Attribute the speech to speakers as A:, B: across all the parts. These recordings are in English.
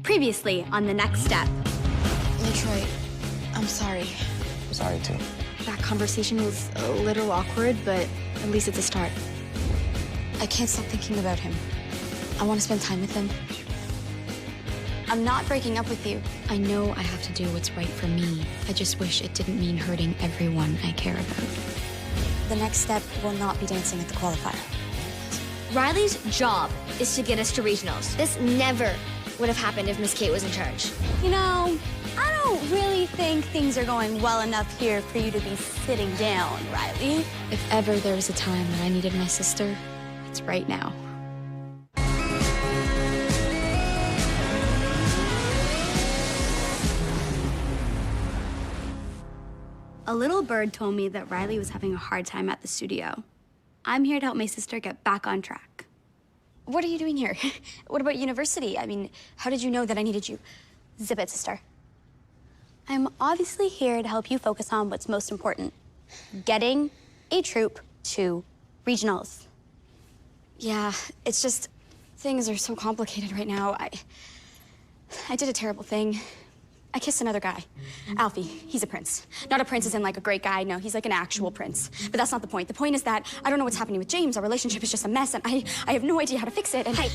A: Previously on The Next Step.
B: Detroit, I'm sorry.
C: I'm sorry, too.
B: That conversation was a little awkward, but at least it's a start. I can't stop thinking about him. I want to spend time with him. I'm not breaking up with you. I know I have to do what's right for me. I just wish it didn't mean hurting everyone I care about. The next step will not be dancing at the qualifier.
D: Riley's job is to get us to regionals. This never would have happened if Miss Kate was in charge.
A: You know, I don't really think things are going well enough here for you to be sitting down, Riley.
B: If ever there was a time when I needed my sister, it's right now.
A: A little bird told me that Riley was having a hard time at the studio. I'm here to help my sister get back on track.
B: What are you doing here? What about university? I mean, how did you know that I needed you? Zip it, sister.
A: I'm obviously here to help you focus on what's most important. Getting a troupe to regionals.
B: Yeah, it's just things are so complicated right now. I did a terrible thing. I kissed another guy. Alfie, he's a prince. Not a prince as in like a great guy, no, he's like an actual prince. But that's not the point. The point is that I don't know what's happening with James. Our relationship is just a mess, and I have no idea how to fix it, and
A: Hey.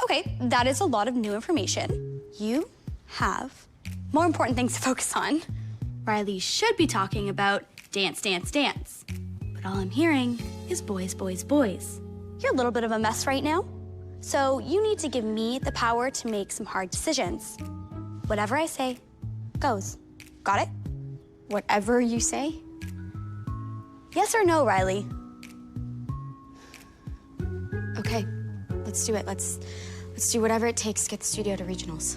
A: Okay, that is a lot of new information. You have more important things to focus on. Riley should be talking about dance, dance, dance. But all I'm hearing is boys, boys, boys. You're a little bit of a mess right now. So you need to give me the power to make some hard decisions. Whatever I say goes. Got it?
B: whatever you say?
A: Yes or no, Riley?
B: Okay, let's do it. Let's do whatever it takes to get the studio to regionals.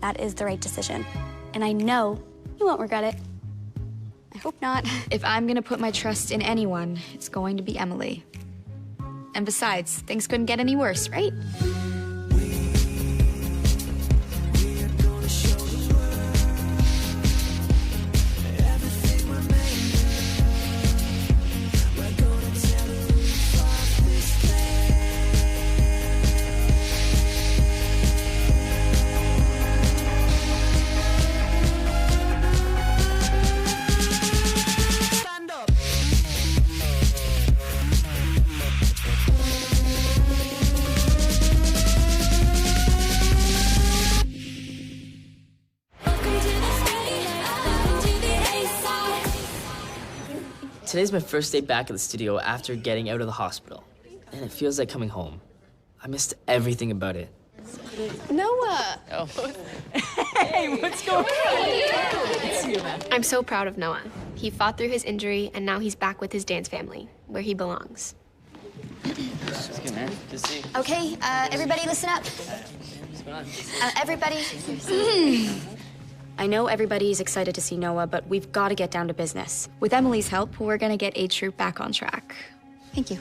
A: That is the right decision. And I know you won't regret it.
B: I hope not. If I'm gonna put my trust in anyone, it's going to be Emily. And besides, things couldn't get any worse, right?
E: Today's my first day back at the studio after getting out of the hospital, and it feels like coming home. I missed everything about it.
F: Noah!
E: Oh.
F: Hey, what's going on? I'm so proud of Noah. He fought through his injury, and now he's back with his dance family, where he belongs.
E: It's good, man. Good to see you.
D: Okay, everybody listen up.
E: What's going on?
D: Everybody.
B: I know everybody's excited to see Noah, but we've got to get down to business. With Emily's help, we're gonna get A Troop back on track.
A: Thank you.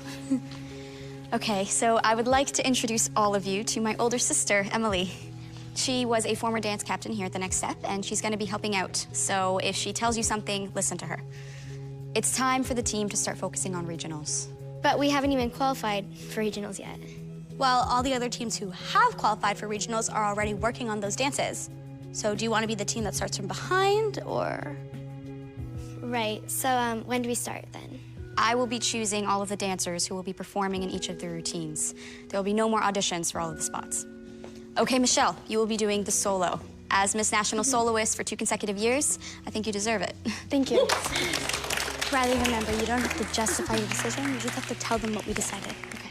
A: Okay, so I would like to introduce all of you to my older sister, Emily. She was a former dance captain here at The Next Step, and she's gonna be helping out. So if she tells you something, listen to her. It's time for the team to start focusing on regionals.
D: But we haven't even qualified for regionals yet.
A: Well, all the other teams who have qualified for regionals are already working on those dances. So do you want to be the team that starts from behind, or?
D: Right, so when do we start then?
A: I will be choosing all of the dancers who will be performing in each of the routines. There will be no more auditions for all of the spots. Okay, Michelle, you will be doing the solo. As Miss National Soloist for 2 consecutive years, I think you deserve it.
D: Thank you.
A: Riley, remember, you don't have to justify your decision. You just have to tell them what we decided. Okay.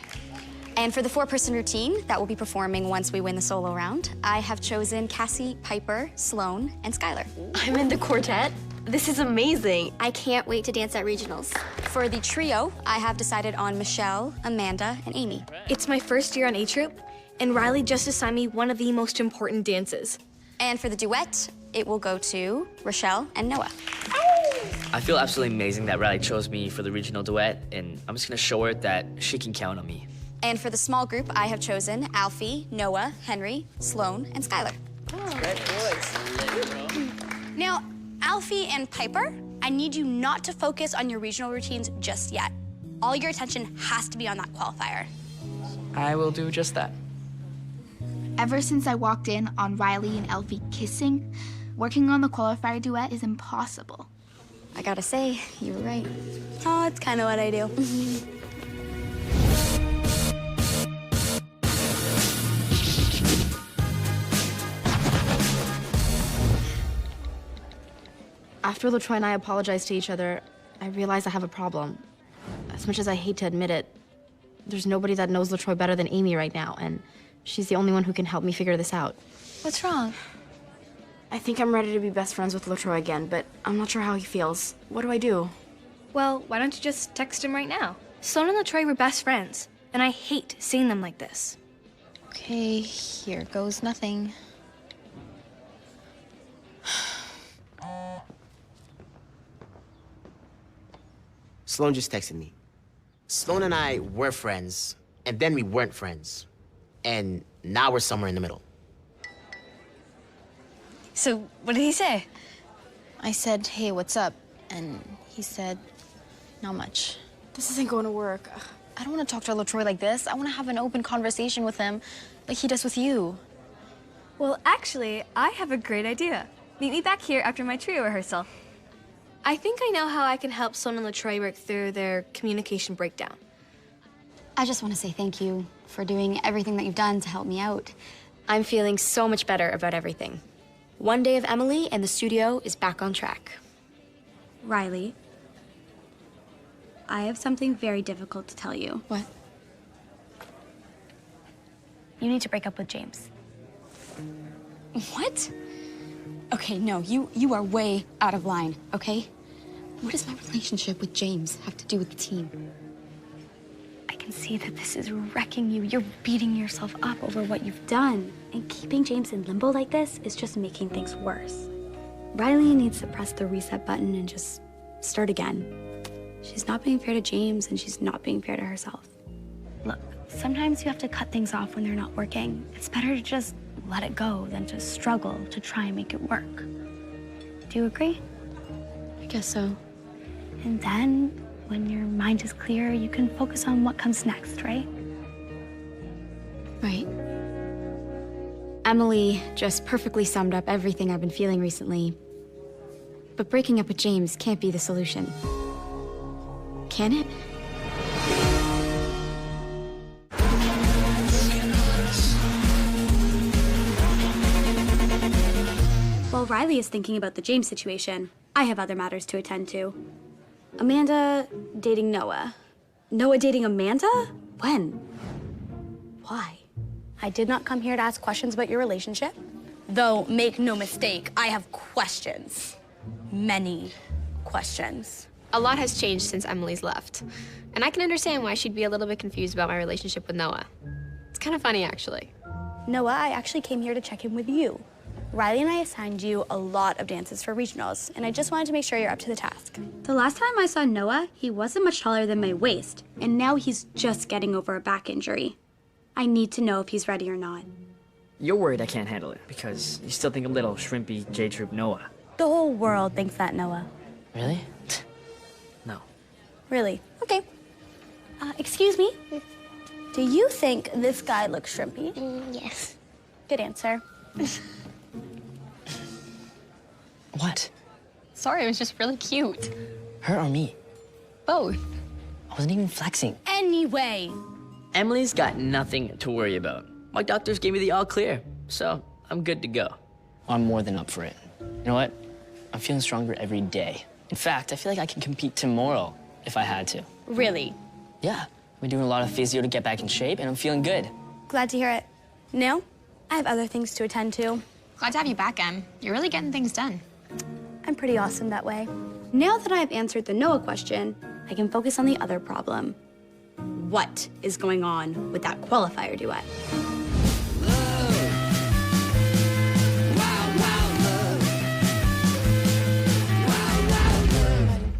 A: And for the 4-person routine that will be performing once we win the solo round, I have chosen Cassie, Piper, Sloan, and Skylar.
F: I'm in the quartet. This is amazing.
D: I can't wait to dance at regionals.
A: For the trio, I have decided on Michelle, Amanda, and Amy.
G: It's my first year on A Troop, and Riley just assigned me one of the most important dances.
A: And for the duet, it will go to Rochelle and Noah.
E: I feel absolutely amazing that Riley chose me for the regional duet, and I'm just gonna show her that she can count on me.
A: And for the small group, I have chosen Alfie, Noah, Henry, Sloan, and Skylar. Now, Alfie and Piper, I need you not to focus on your regional routines just yet. All your attention has to be on that qualifier.
H: I will do just that.
C: Ever since I walked in on Riley and Elfie kissing, working on the qualifier duet is impossible.
B: I gotta say, you were right.
A: Oh, it's kind of what I do.
B: After LaTroy and I apologized to each other, I realized I have a problem. As much as I hate to admit it, there's nobody that knows LaTroy better than Amy right now, and she's the only one who can help me figure this out.
A: What's wrong?
B: I think I'm ready to be best friends with LaTroy again, but I'm not sure how he feels. What do I do?
G: Well, why don't you just text him right now? Sloan and LaTroy were best friends, and I hate seeing them like this.
B: Okay, here goes nothing.
H: Sloan just texted me. Sloan and I were friends, and then we weren't friends. And now we're somewhere in the middle.
G: So, what did he say?
B: I said, hey, what's up? And he said, not much. This isn't going to work. Ugh, I don't want to talk to LaTroy like this. I want to have an open conversation with him like he does with you.
G: Well, actually, I have a great idea. Meet me back here after my trio rehearsal. I think I know how I can help Sloan and LaTroy work through their communication breakdown.
B: I just want to say thank you for doing everything that you've done to help me out.
D: I'm feeling so much better about everything. One day of Emily and the studio is back on track.
A: Riley, I have something very difficult to tell you.
B: What?
A: You need to break up with James.
B: What? Okay, no, you are way out of line, okay? What does my relationship with James have to do with the team?
A: I can see that this is wrecking you. You're beating yourself up over what you've done. And keeping James in limbo like this is just making things worse. Riley needs to press the reset button and just start again. She's not being fair to James, and she's not being fair to herself. Look, sometimes you have to cut things off when they're not working. It's better to just let it go than to struggle to try and make it work. Do you agree?
B: I guess so.
A: And then, when your mind is clear, you can focus on what comes next, right?
B: Right. Emily just perfectly summed up everything I've been feeling recently. But breaking up with James can't be the solution. Can it?
A: While Riley is thinking about the James situation, I have other matters to attend to. Amanda dating Noah. Noah dating Amanda? When? Why? I did not come here to ask questions about your relationship. Though, make no mistake, I have questions. Many questions.
F: A lot has changed since Emily's left. And I can understand why she'd be a little bit confused about my relationship with Noah. It's kind of funny, actually.
A: Noah, I actually came here to check in with you. Riley and I assigned you a lot of dances for regionals, and I just wanted to make sure you're up to the task. The last time I saw Noah, he wasn't much taller than my waist, and now he's just getting over a back injury. I need to know if he's ready or not.
E: You're worried I can't handle it because you still think of little shrimpy J-Troop Noah.
A: The whole world thinks that, Noah.
E: Really? No.
A: Really? Okay. Excuse me? Do you think this guy looks shrimpy?
D: Yes.
A: Good answer.
I: What?
F: Sorry, it was just really cute.
I: Her or me?
F: Both.
I: I wasn't even flexing.
A: Anyway.
E: Emily's got nothing to worry about. My doctors gave me the all clear, so I'm good to go.
I: I'm more than up for it. You know what? I'm feeling stronger every day. In fact, I feel like I can compete tomorrow if I had to.
A: Really?
I: Yeah, I've been doing a lot of physio to get back in shape, and I'm feeling good.
A: Glad to hear it. Now, I have other things to attend to.
F: Glad to have you back, Em. You're really getting things done.
A: I'm pretty awesome that way. Now that I've answered the Noah question, I can focus on the other problem. What is going on with that qualifier duet?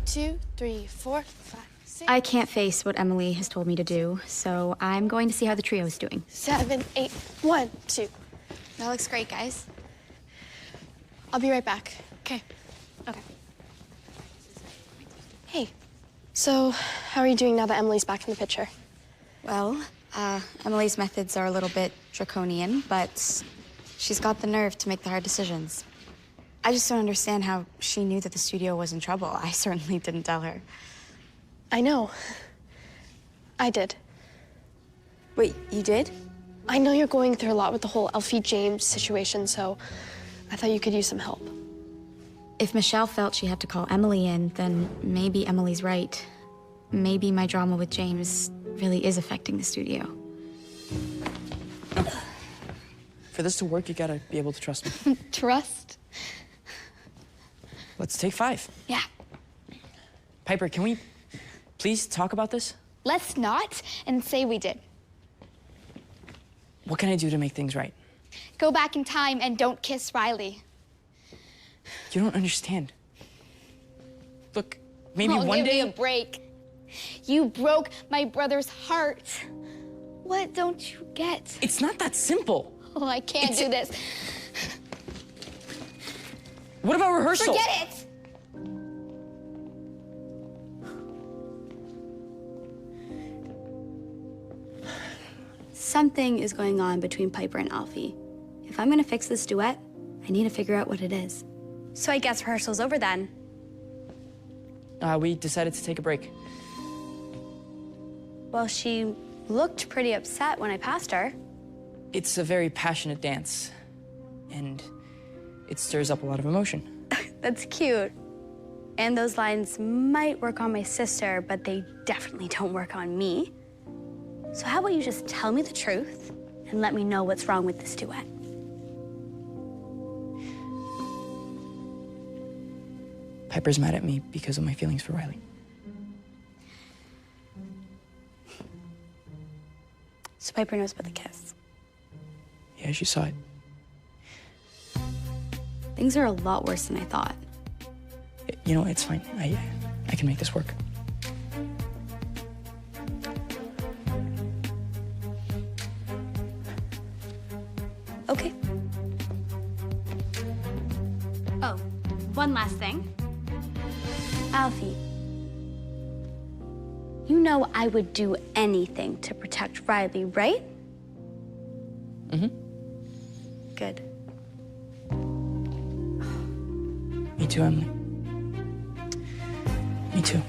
J: 2, 3, 4, 5, 6.
B: I can't face what Emily has told me to do, so I'm going to see how the trio's doing.
J: 7, 8, 1, 2. That looks great, guys. I'll be right back. Okay. Okay. Hey, so how are you doing now that Emily's back in the picture?
A: Well,
B: Emily's methods are a little bit draconian, but she's got the nerve to make the hard decisions. I just don't understand how she knew that the studio was in trouble. I certainly didn't tell her.
J: I know. I did.
B: Wait, you did?
J: I know you're going through a lot with the whole Elfie James situation, so I thought you could use some help.
B: If Michelle felt she had to call Emily in, then maybe Emily's right. Maybe my drama with James really is affecting the studio.
I: For this to work, you gotta be able to trust me.
J: Trust?
I: Let's take 5.
J: Yeah.
I: Piper, can we please talk about this?
C: Let's not and say we did.
I: What can I do to make things right?
C: Go back in time and don't kiss Riley.
I: You don't understand. Look, maybe one
C: Give
I: day...
C: me a break. You broke my brother's heart. What don't you get?
I: It's not that simple.
C: Oh, I can't do this.
I: What about rehearsal?
C: Forget it!
A: Something is going on between Piper and Alfie. If I'm gonna fix this duet, I need to figure out what it is. So I guess rehearsal's over then.
I: We decided to take a break.
A: Well, she looked pretty upset when I passed her.
I: It's a very passionate dance, and it stirs up a lot of emotion.
A: That's cute. And those lines might work on my sister, but they definitely don't work on me. So how about you just tell me the truth and let me know what's wrong with this duet?
I: Piper's mad at me because of my feelings for Riley.
A: So Piper knows about the kiss.
I: Yeah, she saw it.
A: Things are a lot worse than I thought.
I: You know, it's fine. I can make this work.
A: Okay. Oh, one last thing. Alfie, you know I would do anything to protect Riley, right?
I: Mm-hmm.
A: Good.
I: Me too, Emily. Me too.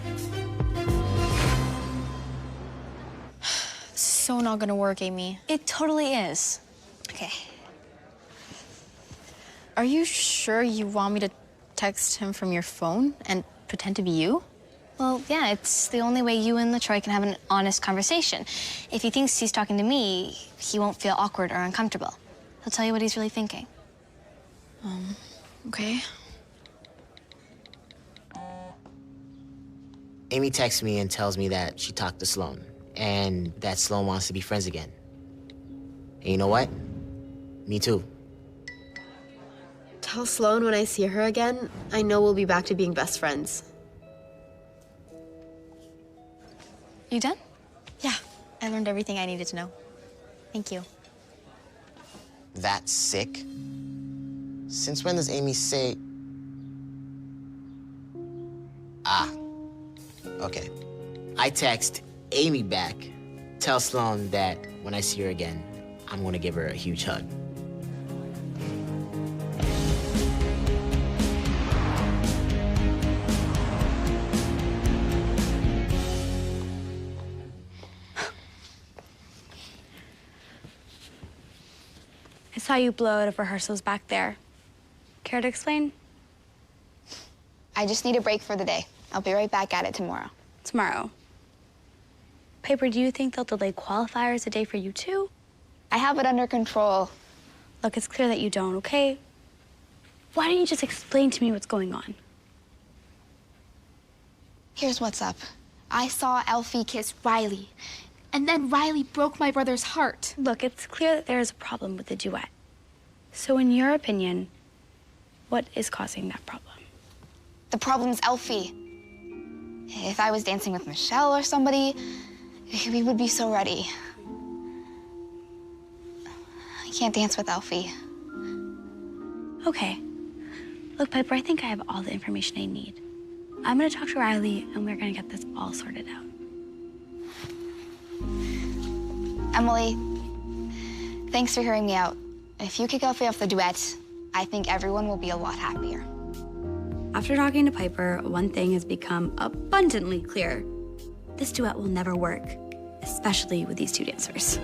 B: So not gonna work, Amy.
K: It totally is.
B: Okay. Are you sure you want me to text him from your phone and pretend to be you?
K: Well, yeah, it's the only way you and LaTroy can have an honest conversation. If he thinks he's talking to me, he won't feel awkward or uncomfortable. He'll tell you what he's really thinking.
B: Okay.
H: Amy texts me and tells me that she talked to Sloan and that Sloan wants to be friends again. And you know what? Me too.
G: Tell Sloan when I see her again, I know we'll be back to being best friends.
B: You done?
K: Yeah, I learned everything I needed to know. Thank you.
H: That's sick? Since when does Amy say... Ah, okay. I text Amy back, tell Sloan that when I see her again, I'm gonna give her a huge hug.
A: I saw you blow out of rehearsals back there. Care to explain?
C: I just need a break for the day. I'll be right back at it tomorrow.
A: Tomorrow. Piper, do you think they'll delay qualifiers a day for you too?
C: I have it under control.
A: Look, it's clear that you don't, okay? Why don't you just explain to me what's going on?
C: Here's what's up. I saw Elfie kiss Riley, and then Riley broke my brother's heart.
A: Look, it's clear that there is a problem with the duet. So in your opinion, what is causing that problem?
C: The problem's Elfie. If I was dancing with Michelle or somebody, we would be so ready. I can't dance with Elfie.
A: Okay. Look, Piper, I think I have all the information I need. I'm gonna talk to Riley, and we're gonna get this all sorted out.
C: Emily, thanks for hearing me out. If you kick Elfie off the duet, I think everyone will be a lot happier.
A: After talking to Piper, one thing has become abundantly clear. This duet will never work, especially with these two dancers.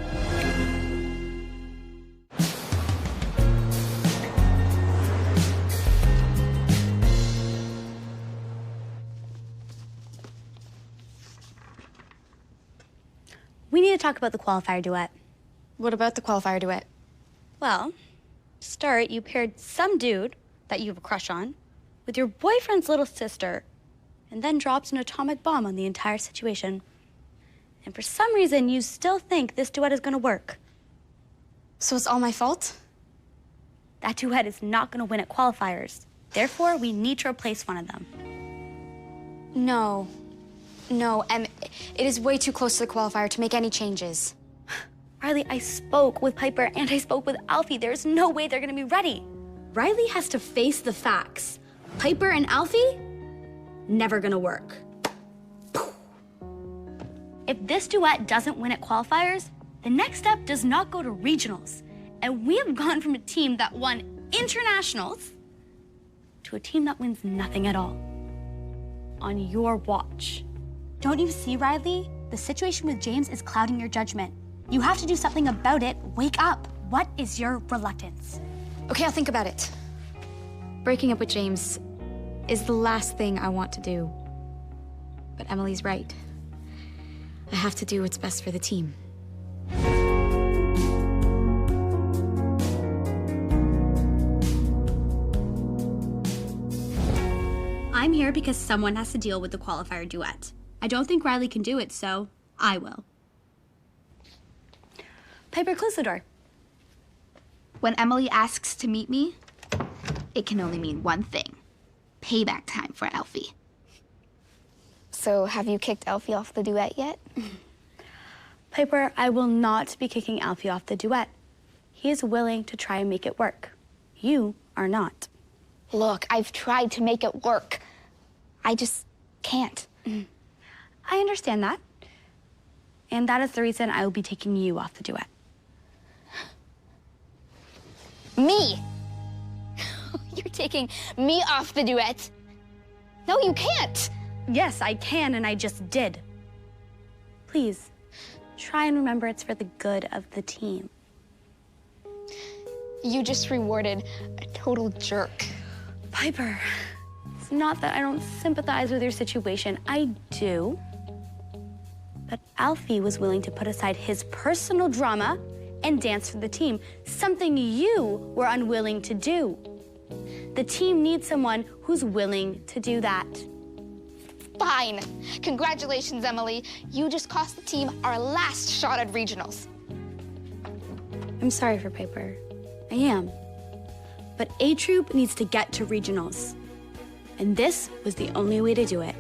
A: We need to talk about the qualifier duet.
C: What about the qualifier duet?
A: Well, to start, you paired some dude that you have a crush on with your boyfriend's little sister, and then dropped an atomic bomb on the entire situation. And for some reason, you still think this duet is gonna work.
C: So it's all my fault?
A: That duet is not gonna win at qualifiers. Therefore, we need to replace one of them.
C: No, Em, it is way too close to the qualifier to make any changes.
A: Riley, I spoke with Piper and I spoke with Alfie. There's no way they're gonna be ready.
G: Riley has to face the facts. Piper and Alfie? Never gonna work.
A: If this duet doesn't win at qualifiers, the next step does not go to regionals. And we have gone from a team that won internationals to a team that wins nothing at all. On your watch. Don't you see, Riley? The situation with James is clouding your judgment. You have to do something about it. Wake up. What is your reluctance?
C: Okay, I'll think about it. Breaking up with James is the last thing I want to do. But Emily's right. I have to do what's best for the team.
A: I'm here because someone has to deal with the qualifier duet. I don't think Riley can do it, so I will. Piper, close the door.
C: When Emily asks to meet me, it can only mean one thing. Payback time for Elfie. So, have you kicked Elfie off the duet yet?
A: Piper, I will not be kicking Alfie off the duet. He is willing to try and make it work. You are not.
C: Look, I've tried to make it work. I just can't.
A: I understand that. And that is the reason I will be taking you off the duet.
C: Me? You're taking me off the duet? No, you can't.
A: Yes, I can, and I just did. Please, try and remember it's for the good of the team.
C: You just rewarded a total jerk.
A: Piper, it's not that I don't sympathize with your situation. I do. But Alfie was willing to put aside his personal drama and dance for the team, something you were unwilling to do. The team needs someone who's willing to do that.
C: Fine. Congratulations, Emily. You just cost the team our last shot at regionals.
A: I'm sorry for Piper. I am. But A Troop needs to get to regionals. And this was the only way to do it.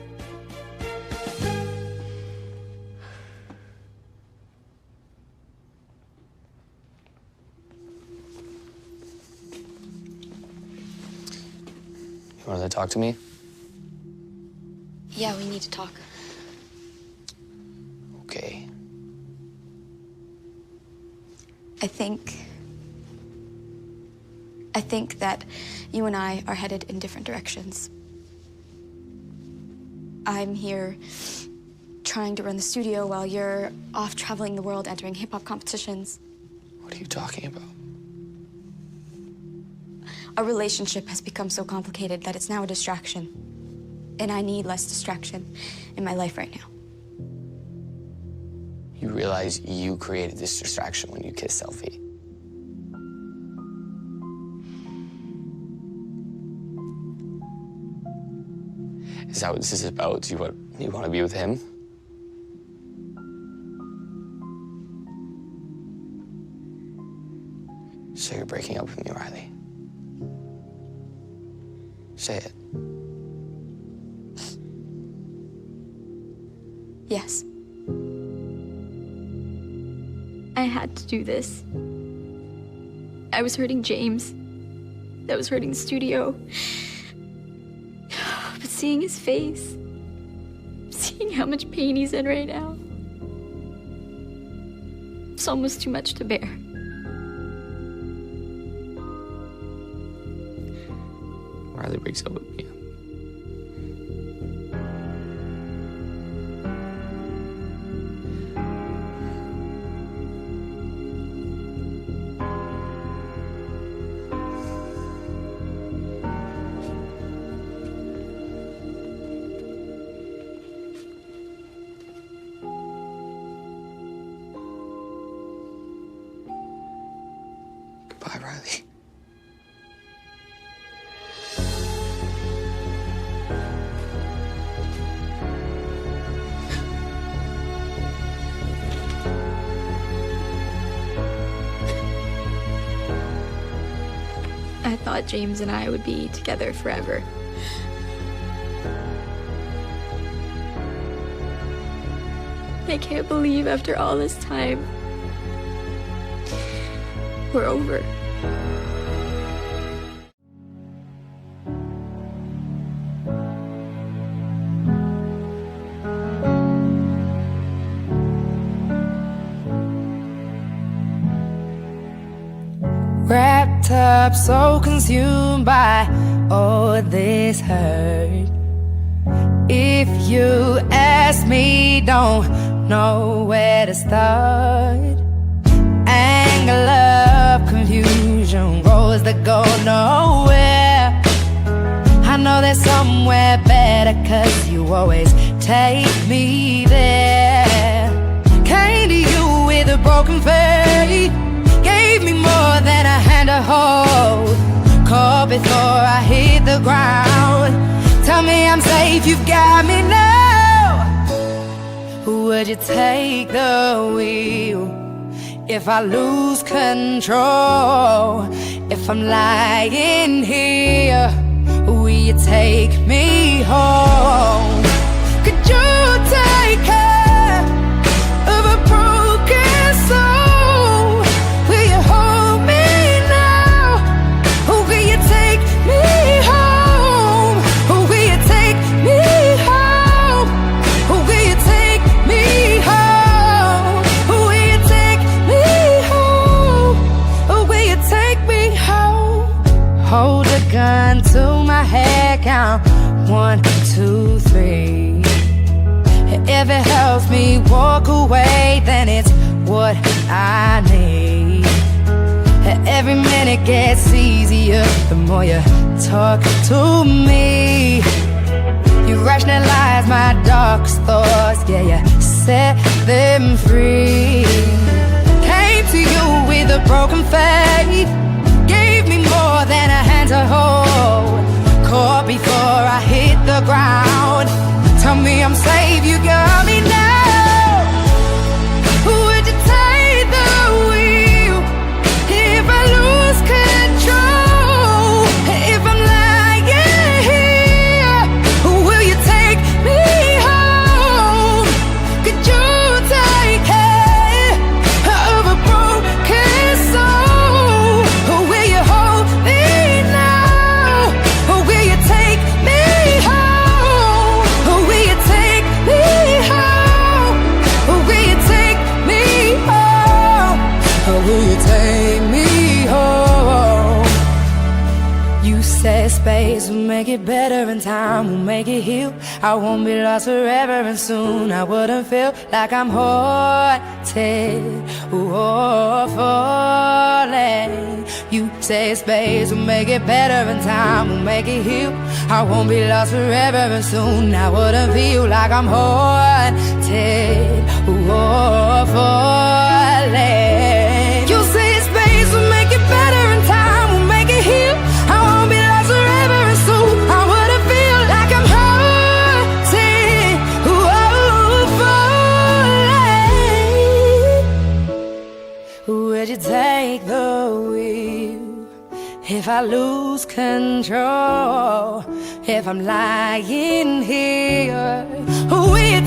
I: You wanted to talk to me?
C: Yeah, we need to talk.
I: Okay.
C: I think that you and I are headed in different directions. I'm here trying to run the studio while you're off traveling the world, entering hip-hop competitions.
I: What are you talking about?
C: Our relationship has become so complicated that it's now a distraction. And I need less distraction in my life right now.
I: You realize you created this distraction when you kissed Elfie. Is that what this is about? Do you want to be with him? So you're breaking up with me, Riley. Say it.
C: Yes.
L: I had to do this. I was hurting James. That was hurting the studio. But seeing his face, seeing how much pain he's in right now, It's almost too much to bear.
M: Riley breaks up with me. Goodbye, Riley.
L: I thought James and I would be together forever. I can't believe after all this time, we're over.
N: Wrapped up, so consumed by all this hurt. If you ask me, don't know where to start. Anger, love, confusion, roads that go nowhere. I know there's somewhere better, 'cause you always take me there. Came to you with a broken faith, gave me more than a hand to hold. Caught before I hit the ground. Tell me I'm safe, you've got me now. Would you take the wheel if I lose control? If I'm lying here, will you take me home? Could you take care of a broken soul? Will you hold me now? Or will you take me home? Or will you take me home? Or will you take me home? Or will you take me home? Or will you take me home? Hold a gun to my head, count 1, 2, 3. If it helps me walk away, then it's what I need. Every minute gets easier the more you talk to me. You rationalize my darkest thoughts, yeah, you set them free. Came to you with a broken faith, gave me more than a hand to hold. Caught before I hit the ground. Tell me I'm safe, you got me now. Would you take the wheel if I lose control? If I'm lying here, will you take me home? Could you take care of a broken soul? Or will you hold me now? Or will you take me home? Or will you take me home? Or will you take me home? Or will you take me home? You said space will make it better and time will make it heal. I won't be lost forever and soon I wouldn't feel like I'm haunted or falling. You say space will make it better and time will make it heal. I won't be lost forever and soon I wouldn't feel like I'm haunted or falling. You say space will make it better and time will make it heal. I won't be lost forever and soon I wouldn't feel like I'm haunted or falling. Would you take the wheel if I lose control? If I'm lying here, will you